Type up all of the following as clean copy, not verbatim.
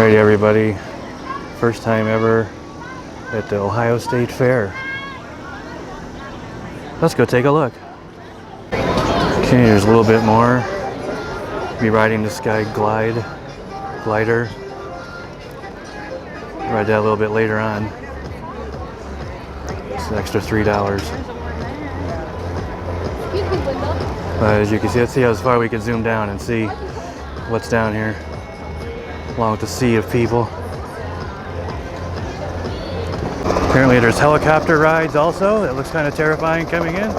Alrighty everybody, first time ever at the Ohio State Fair. Let's go take a look. Okay, here's a little bit more. Be riding the Sky glider. Ride that a little bit later on. It's an extra $3. But as you can see, let's see how far we can zoom down and see what's down here, along with the sea of people. Apparently there's helicopter rides also. That looks kind of terrifying coming in.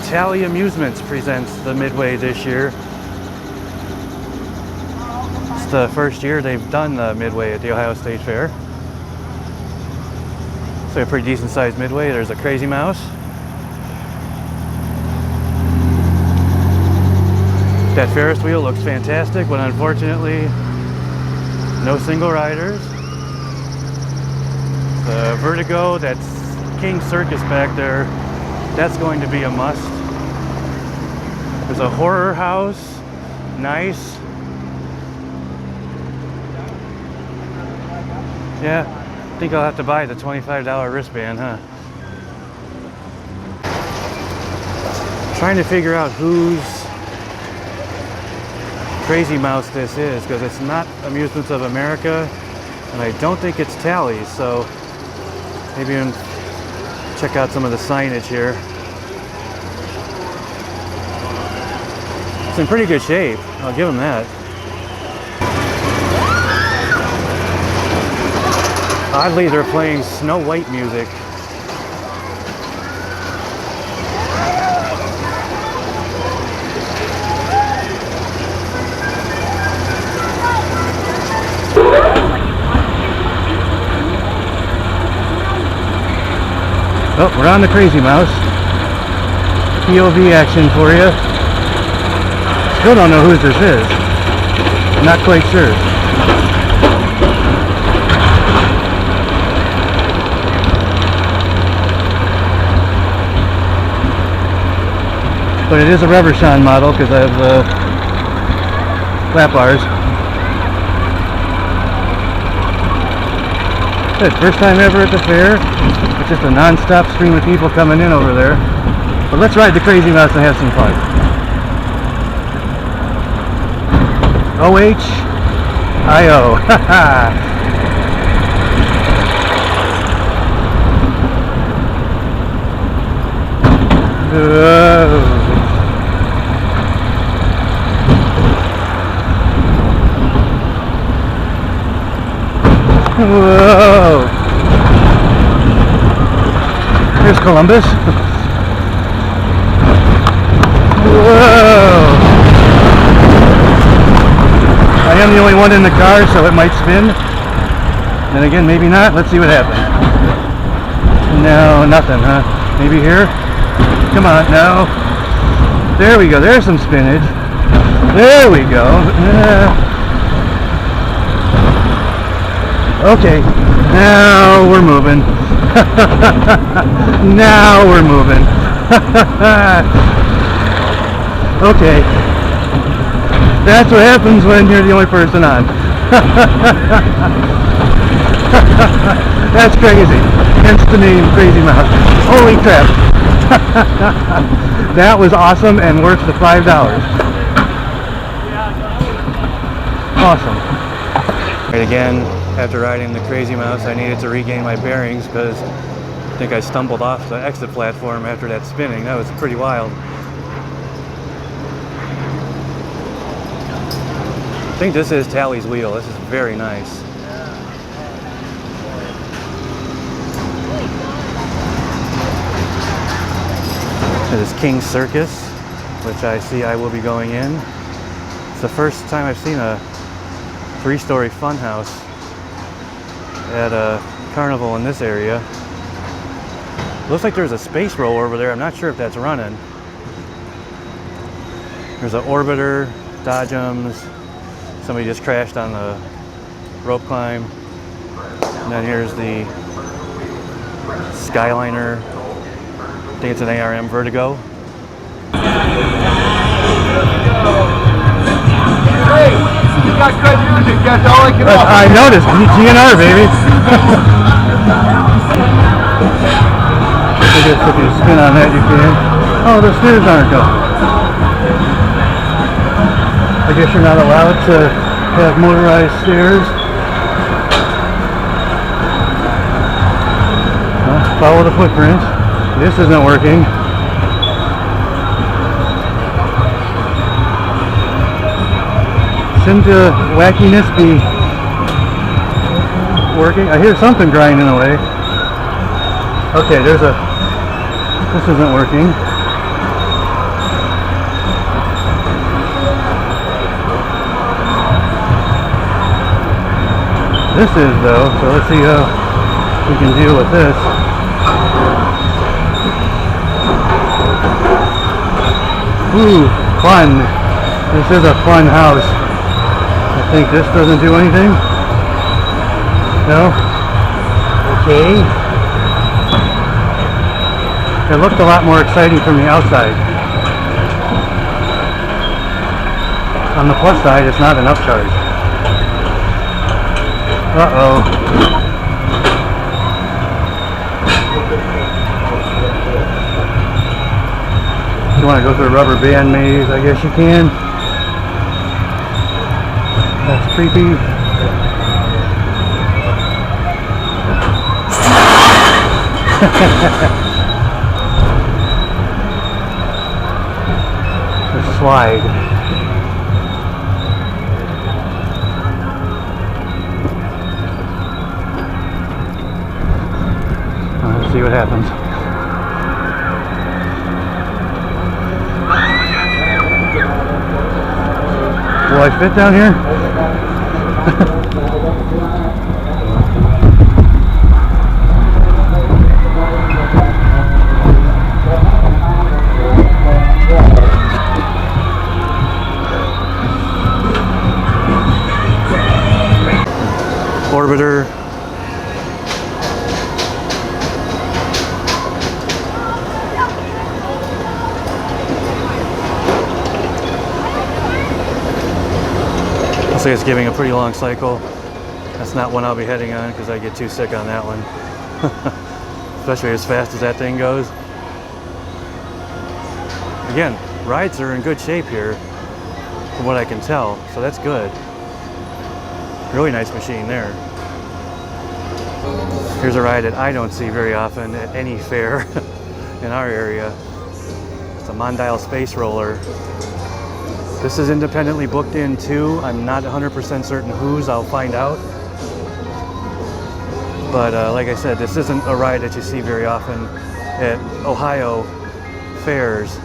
Tally Amusements presents the Midway this year. It's the first year they've done the Midway at the Ohio State Fair. So a pretty decent sized Midway. There's a Crazy Mouse. That Ferris wheel looks fantastic, but unfortunately no single riders. The Vertigo, that's King Circus back there, that's going to be a must. There's a horror house, nice. Yeah, I think I'll have to buy the $25 wristband, huh? Trying to figure out whose Crazy Mouse this is, because it's not Amusements of America, and I don't think it's Tally's, so maybe I'll check out some of the signage here. It's in pretty good shape, I'll give them that. Oddly, they're playing Snow White music. Oh, we're on the Crazy Mouse. POV action for you. Still don't know whose this is. Not quite sure. But it is a Reverchon model because I have lap bars. Good, first time ever at the fair. It's just a non-stop stream of people coming in over there. But let's ride the Crazy Mouse and have some fun. O-H-I-O. Whoa. Whoa. Here's Columbus. Whoa. I am the only one in the car, so it might spin. Then again, maybe not. Let's see what happens. No, nothing, huh? Maybe here? Come on, no. There we go. There's some spinach. There we go. Okay. Now we're moving. Now we're moving. Okay. That's what happens when you're the only person on. That's crazy. Hence the name Crazy Mouse. Holy crap. That was awesome and worth the $5. Awesome. Right, again, after riding the Crazy Mouse, I needed to regain my bearings because I think I stumbled off the exit platform after that spinning. That was pretty wild. I think this is Tally's wheel. This is very nice. This is King Circus, which I see I will be going in. It's the first time I've seen a 3-story funhouse at a carnival in this area. Looks like there's a space roll over there. I'm not sure if that's running. There's an Orbiter, Dodgems. Somebody just crashed on the rope climb. And then here's the Skyliner. I think it's an ARM Vertigo. Hey, you got good music, that's all I can offer. I noticed, GNR, baby. I guess if you spin on that, you can. Oh, the stairs aren't going. I guess you're not allowed to have motorized stairs. Well, follow the footprints. This isn't working. Shouldn't the wackiness be working? I hear something grinding away. Okay, this isn't working. This is though, so let's see how we can deal with this. Ooh, fun. This is a fun house. I think this doesn't do anything. No? Okay. It looked a lot more exciting from the outside. On the plus side, it's not an upcharge. Uh-oh. If you want to go through a rubber band maze, I guess you can. That's creepy. The slide. Let's see what happens. Will I fit down here? Orbiter. Looks like it's giving a pretty long cycle. That's not one I'll be heading on because I get too sick on that one. Especially as fast as that thing goes. Again, rides are in good shape here from what I can tell, so that's good. Really nice machine there. Here's a ride that I don't see very often at any fair in our area. It's a Mondial Space Roller. This is independently booked in too. I'm not 100% certain whose, I'll find out. But like I said, this isn't a ride that you see very often at Ohio fairs.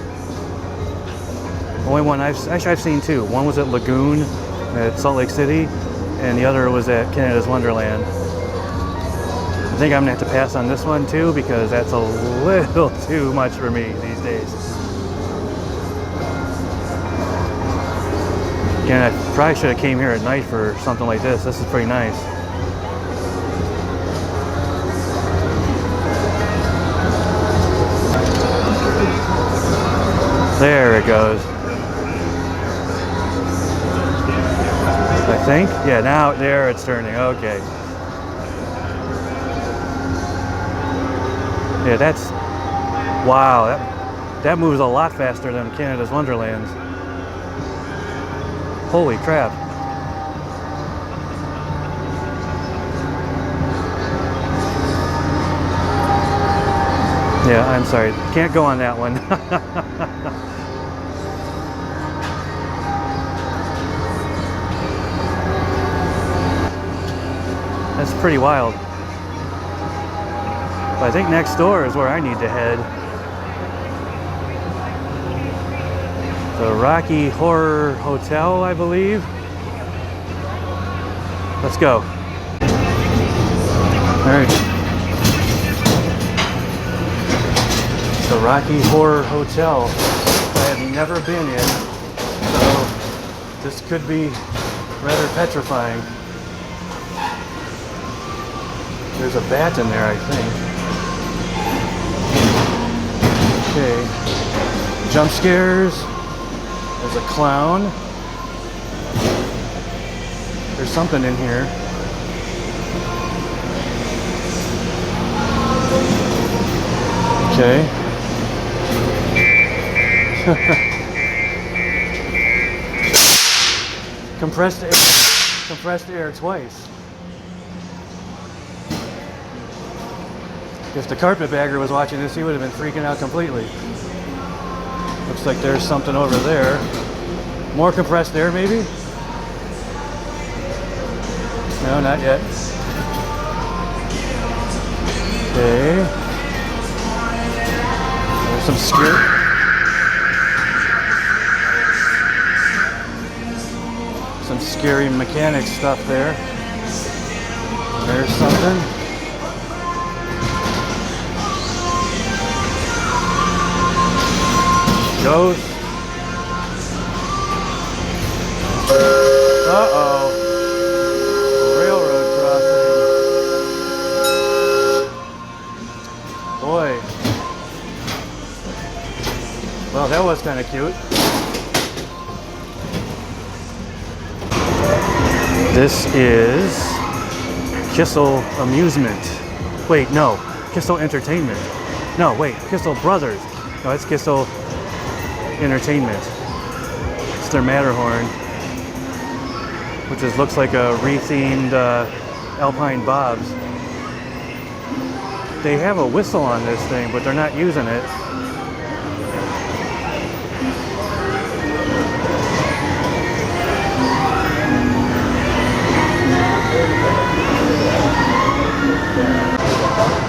Only one I've seen two. One was at Lagoon at Salt Lake City, and the other was at Canada's Wonderland. I think I'm gonna have to pass on this one too because that's a little too much for me these days. Again, I probably should have came here at night for something like this. This is pretty nice. There it goes. I think. Yeah, now there it's turning. Okay. Yeah, that's wow. That moves a lot faster than Canada's Wonderlands. Holy crap. Yeah, I'm sorry. Can't go on that one. That's pretty wild. But I think next door is where I need to head. The Rocky Horror Hotel, I believe. Let's go. All right. The Rocky Horror Hotel. I have never been in, so this could be rather petrifying. There's a bat in there, I think. Okay. Jump scares. There's a clown. There's something in here. Okay. Compressed air twice. If the carpetbagger was watching this, he would have been freaking out completely. Looks like there's something over there. More compressed air, maybe? No, not yet. Okay. There's some scary mechanic stuff there. There's something. Ghost. Uh-oh. Railroad crossing. Boy. Well, that was kind of cute. This is Kissel Amusement. Wait, no. Kissel Entertainment. No, wait. Kissel Brothers. No, it's Kissel Entertainment. It's their Matterhorn, which looks like a rethemed Alpine Bobs. They have a whistle on this thing, but they're not using it.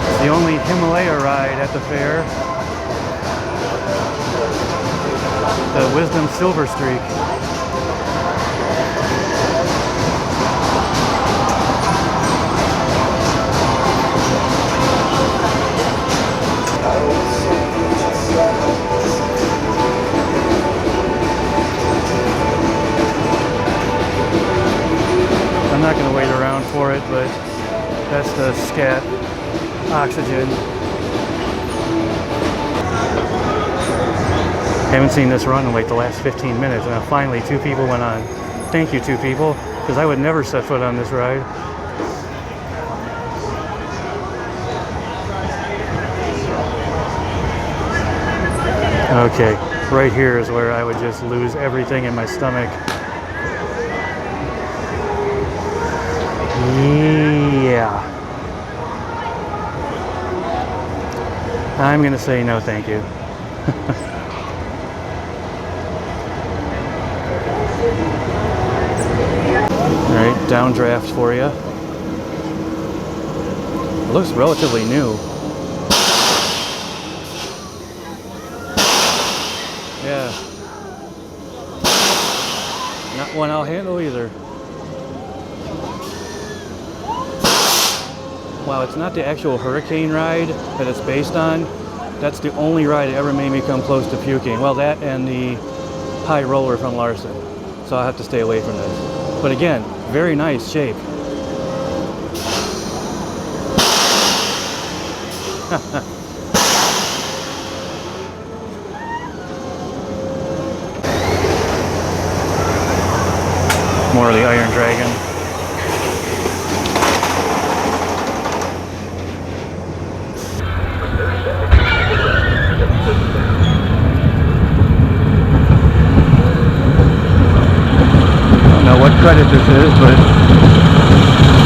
It's the only Himalaya ride at the fair. The Wisdom Silver Streak. I'm not going to wait around for it, but that's the Scat Oxygen. Haven't seen this run in like the last 15 minutes, and finally 2 people went on. Thank you, 2 people, because I would never set foot on this ride. Okay, right here is where I would just lose everything in my stomach. Yeah. I'm gonna say no thank you. Alright, Downdraft for you. It looks relatively new. Yeah. Not one I'll handle either. Wow, it's not the actual Hurricane ride that it's based on. That's the only ride that ever made me come close to puking. Well, that and the High Roller from Larson. So I'll have to stay away from this. But again, very nice shape. More of the Iron Dragon. I don't know what credit this is, but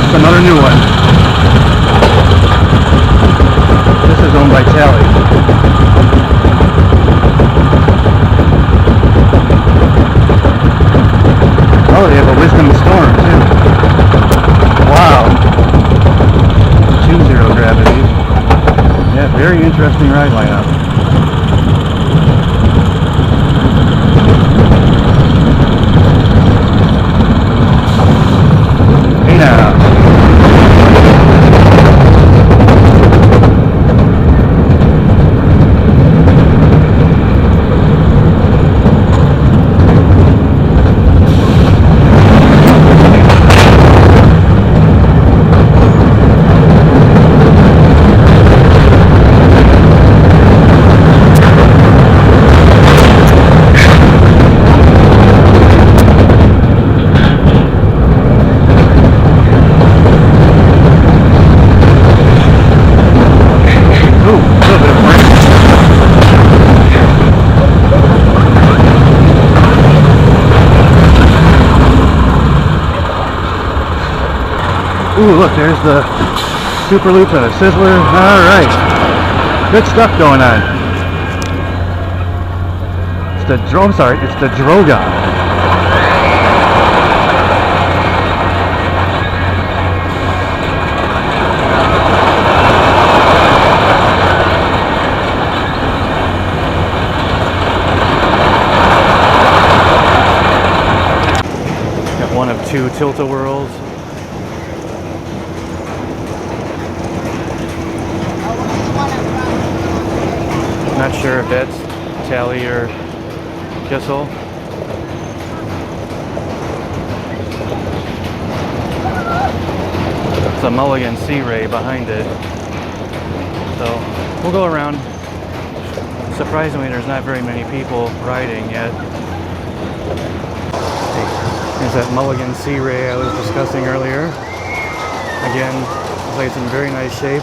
it's another new one. This is owned by Tally. Oh, they have a Wisdom Storm too. Wow. 2-0 gravity. Yeah, very interesting ride lineup. Hey now. Ooh, look, there's the Super Loops and a Sizzler. Alright. Good stuff going on. It's the Drogon. Got one of two Tilt-A-Whirls. Not sure if that's Tally or Kissel. It's a Mulligan SeaRay behind it. So we'll go around. Surprisingly, there's not very many people riding yet. There's that Mulligan SeaRay I was discussing earlier. Again, looks like it's in very nice shape.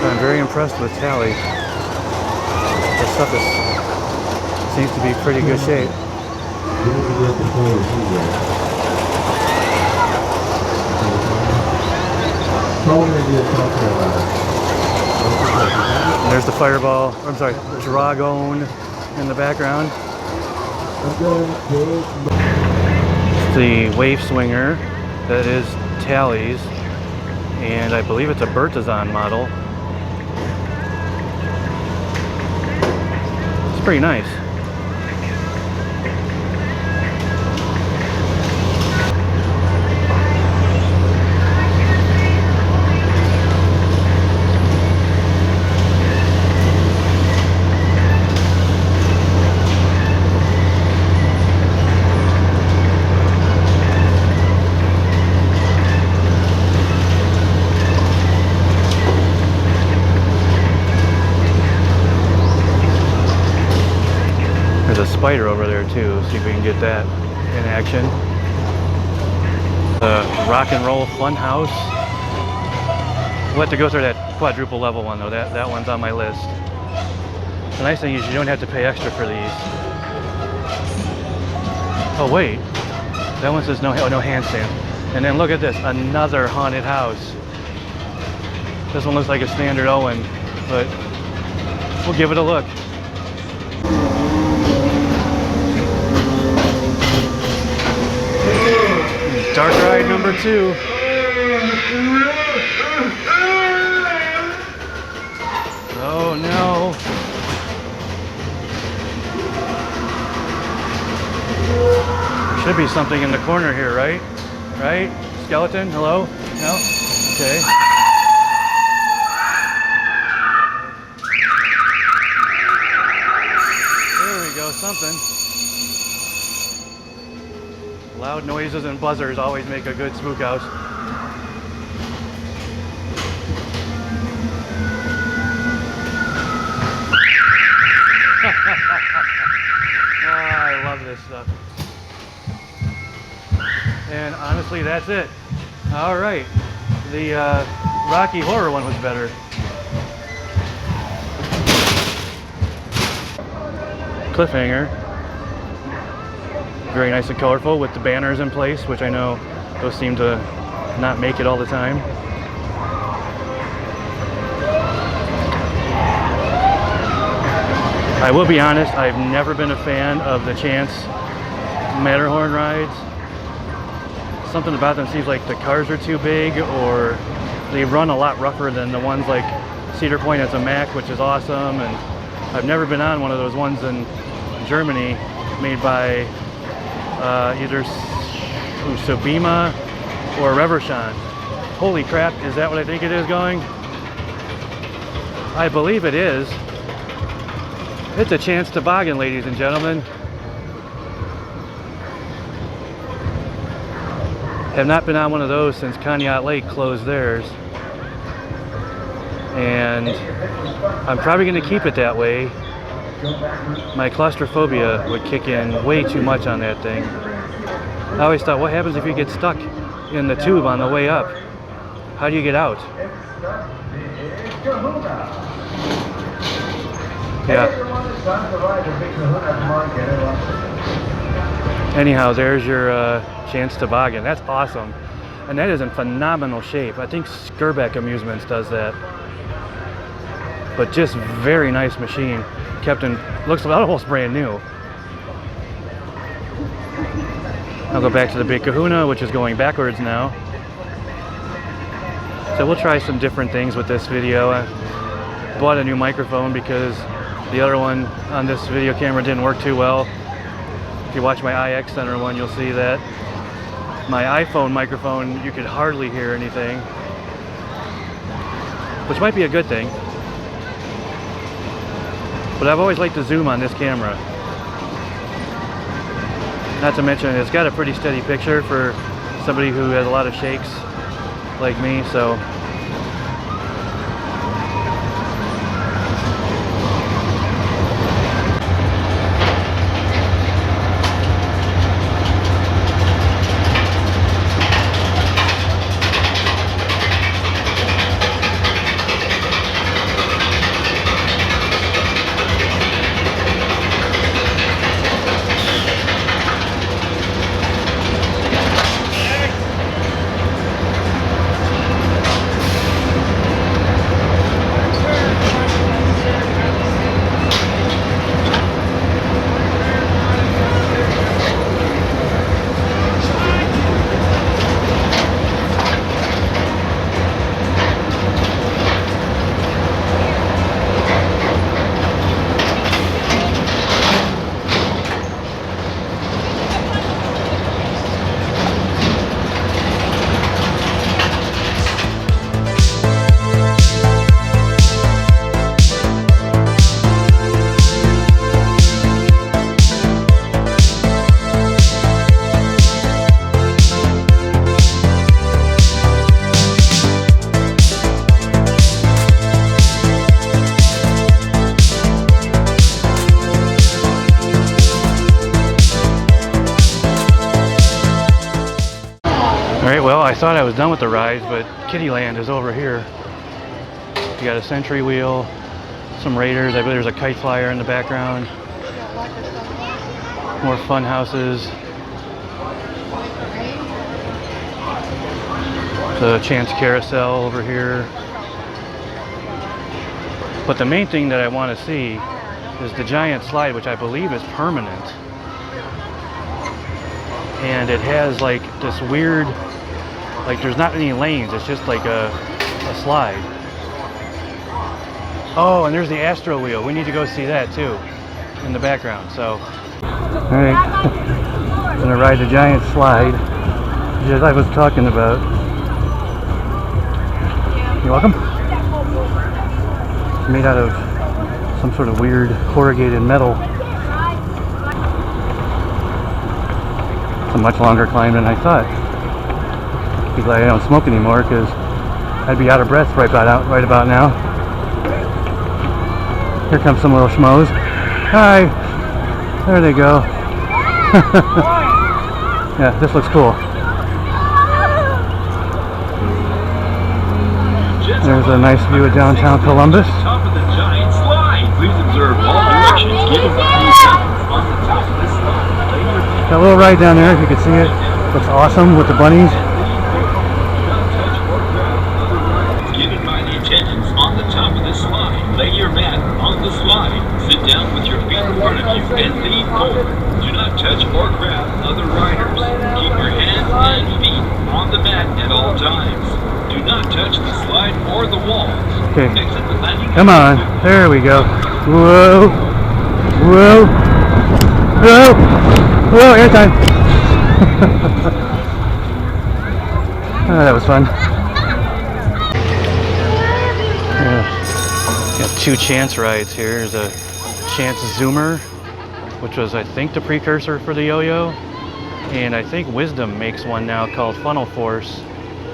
I'm very impressed with Tally. The stuff seems to be pretty good shape. There's the Fireball, I'm sorry, Drogon in the background. It's the Wave Swinger that is Tally's, and I believe it's a Bertazzon model. Pretty nice. There's a spider over there too, see if we can get that in action. The Rock and Roll Funhouse. We'll have to go through that quadruple level one though, that one's on my list. The nice thing is you don't have to pay extra for these. Oh wait, that one says no handstand. And then look at this, another haunted house. This one looks like a standard Owen, but we'll give it a look. Dark ride number 2. Oh no. There should be something in the corner here, right? Right? Skeleton? Hello? No? Okay. There we go, something. Loud noises and buzzers always make a good spook house. Oh, I love this stuff. And honestly, that's it. All right. The Rocky Horror one was better. Cliffhanger. Very nice and colorful with the banners in place, which I know those seem to not make it all the time. I will be honest, I've never been a fan of the Chance Matterhorn rides. Something about them seems like the cars are too big, or they run a lot rougher than the ones like Cedar Point has a Mack, which is awesome. And I've never been on one of those ones in Germany made by either Sobima or Reverchon. Holy crap, is that what I think it is going? I believe it is. It's a Chance Toboggan, ladies and gentlemen. Have not been on one of those since Conneaut Lake closed theirs. And I'm probably going to keep it that way. My claustrophobia would kick in way too much on that thing. I always thought, what happens if you get stuck in the tube on the way up? How do you get out? Yeah. Anyhow, there's your Chance Toboggan. That's awesome. And that is in phenomenal shape. I think Skirbeck Amusements does that. But just very nice machine. Kept in, looks almost brand new. I'll go back to the big Kahuna, which is going backwards now. So we'll try some different things with this video. I bought a new microphone because the other one on this video camera didn't work too well. If you watch my IX Center one, you'll see that. My iPhone microphone, you could hardly hear anything, which might be a good thing. But I've always liked to zoom on this camera. Not to mention, it's got a pretty steady picture for somebody who has a lot of shakes like me, so. Well, I thought I was done with the rides, but Kittyland is over here. You got a Sentry Wheel, some Raiders. I believe there's a Kite Flyer in the background. More fun houses. The Chance Carousel over here. But the main thing that I want to see is the giant slide, which I believe is permanent. And it has like this weird, like there's not any lanes, it's just like a slide. Oh, and there's the AstroWheel. We need to go see that too in the background. So, all right, I'm gonna ride the giant slide, as I was talking about. You're welcome. It's made out of some sort of weird corrugated metal. It's a much longer climb than I thought. Be glad I don't smoke anymore, because I'd be out of breath right about now. Here comes some little schmoes. Hi! There they go. Yeah, this looks cool. There's a nice view of downtown Columbus. Top of the giant slide. Please observe all directions given by the assistants on the top of this slide. Got a little ride down there, if you can see it. Looks awesome with the bunnies. Given by the attendants on the top of this slide. Lay your mat on the slide. Sit down with your feet in front of you and lean forward. Do not touch or grab other riders. Keep your hands and feet on the mat at all times. Do not touch the slide or the walls. Okay. Exit the landing. Come on. There we go. Whoa. Whoa. Whoa. Whoa, airtime. Oh, that was fun. Yeah. Got two Chance rides here. There's a Chance Zumur, which was, I think, the precursor for the yo-yo. And I think Wisdom makes one now called Funnel Force,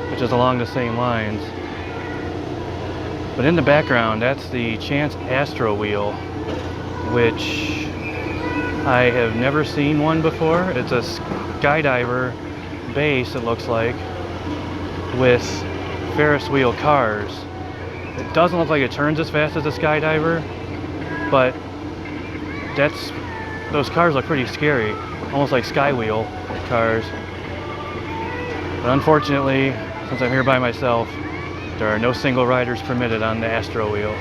which is along the same lines. But in the background, that's the Chance AstroWheel, which I have never seen one before. It's a skydiver base, it looks like, with Ferris wheel cars. It doesn't look like it turns as fast as a skydiver, but those cars look pretty scary. almost like Skywheel cars. But unfortunately, since I'm here by myself, there are no single riders permitted on the AstroWheel.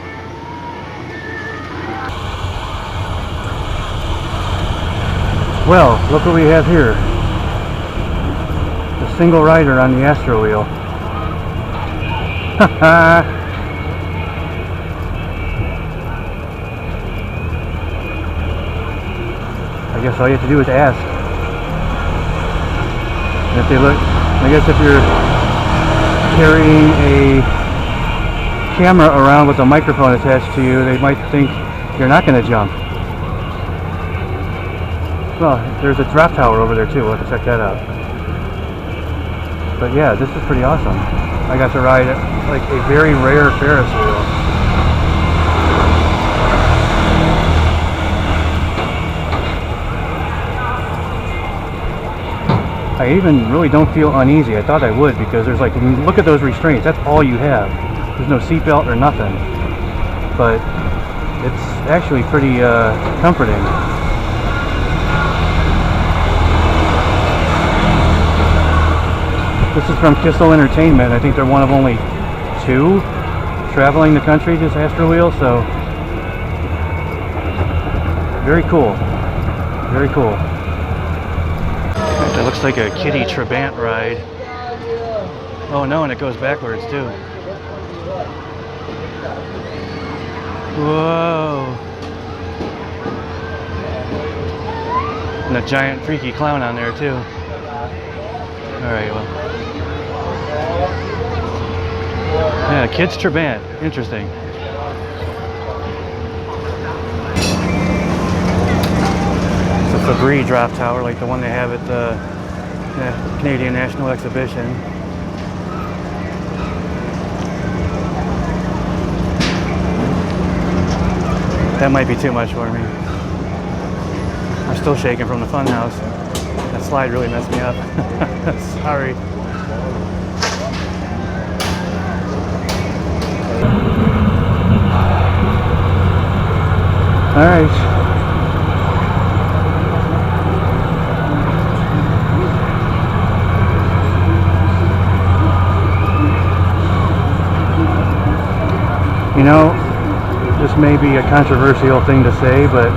Well, look what we have here. A single rider on the AstroWheel. I guess all you have to do is ask. And if they look, I guess if you're carrying a camera around with a microphone attached to you, they might think you're not going to jump. Well, there's a drop tower over there too. We'll have to check that out. But yeah, this is pretty awesome. I got to ride like a very rare Ferris wheel. I even really don't feel uneasy. I thought I would, because there's like, look at those restraints. That's all you have. There's no seatbelt or nothing. But it's actually pretty comforting. This is from Kissel Entertainment. I think they're one of only 2 traveling the country, this AstroWheel, so very cool. Very cool. That looks like a kiddie Trabant ride. Oh no, and it goes backwards too. Whoa. And a giant freaky clown on there too. Alright, well. Yeah, kids Trabant. Interesting. It's a Fabbri drop tower like the one they have at the Canadian National Exhibition. That might be too much for me. I'm still shaking from the Funhouse. That slide really messed me up. Sorry. All right. You know, this may be a controversial thing to say, but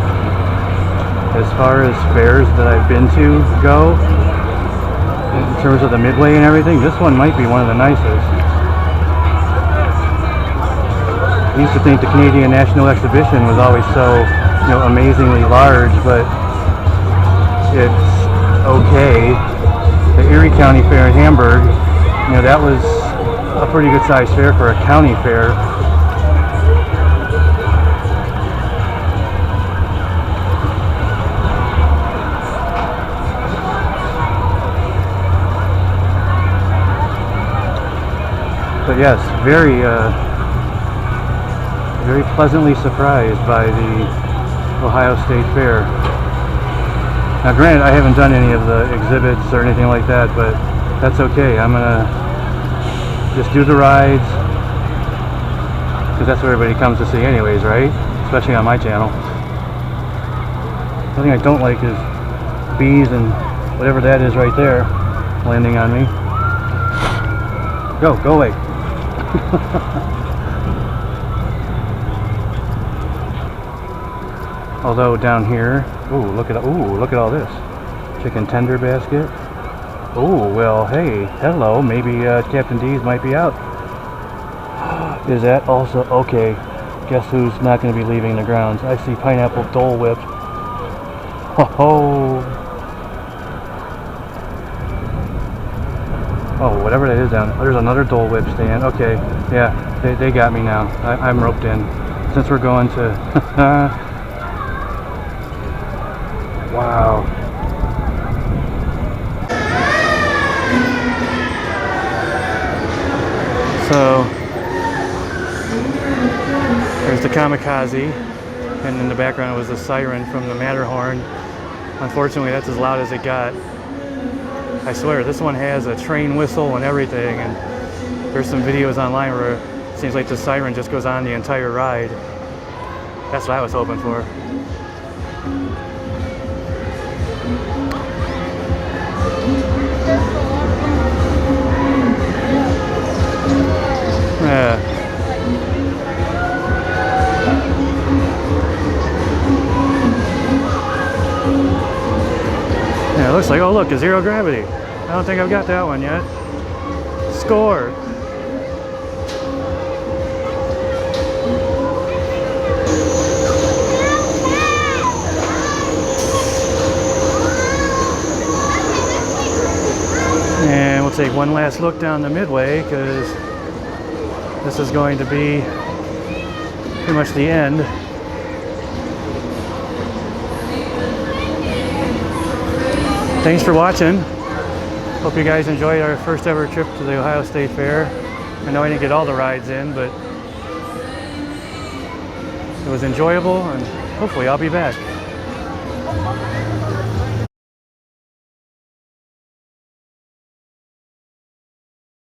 as far as fairs that I've been to go, in terms of the midway and everything, this one might be one of the nicest. I used to think the Canadian National Exhibition was always so, you know, amazingly large, but it's okay. The Erie County Fair in Hamburg, you know, that was a pretty good sized fair for a county fair. But yes, very pleasantly surprised by the Ohio State Fair. Now granted, I haven't done any of the exhibits or anything like that, but that's okay. I'm gonna just do the rides, because that's what everybody comes to see anyways, right? Especially on my channel. The thing I don't like is bees and whatever that is right there landing on me. Go away. Although down here, look at all this chicken tender basket. Oh well, hey, hello. Maybe Captain D's might be out. Is that also okay? Guess who's not going to be leaving the grounds? I see pineapple Dole Whip. Ho ho! Oh, whatever that is down there. There's another Dole Whip stand. Okay, yeah, they got me now. I'm roped in. Since we're going to... Wow. So, there's the Kamikaze, and in the background was the siren from the Matterhorn. Unfortunately, that's as loud as it got. I swear, this one has a train whistle and everything, and there's some videos online where it seems like the siren just goes on the entire ride. That's what I was hoping for. Yeah, it looks like, oh look, a zero gravity. I don't think I've got that one yet. Score! And we'll take one last look down the midway because this is going to be pretty much the end. Thanks for watching. Hope you guys enjoyed our first ever trip to the Ohio State Fair. I know I didn't get all the rides in, but it was enjoyable and hopefully I'll be back.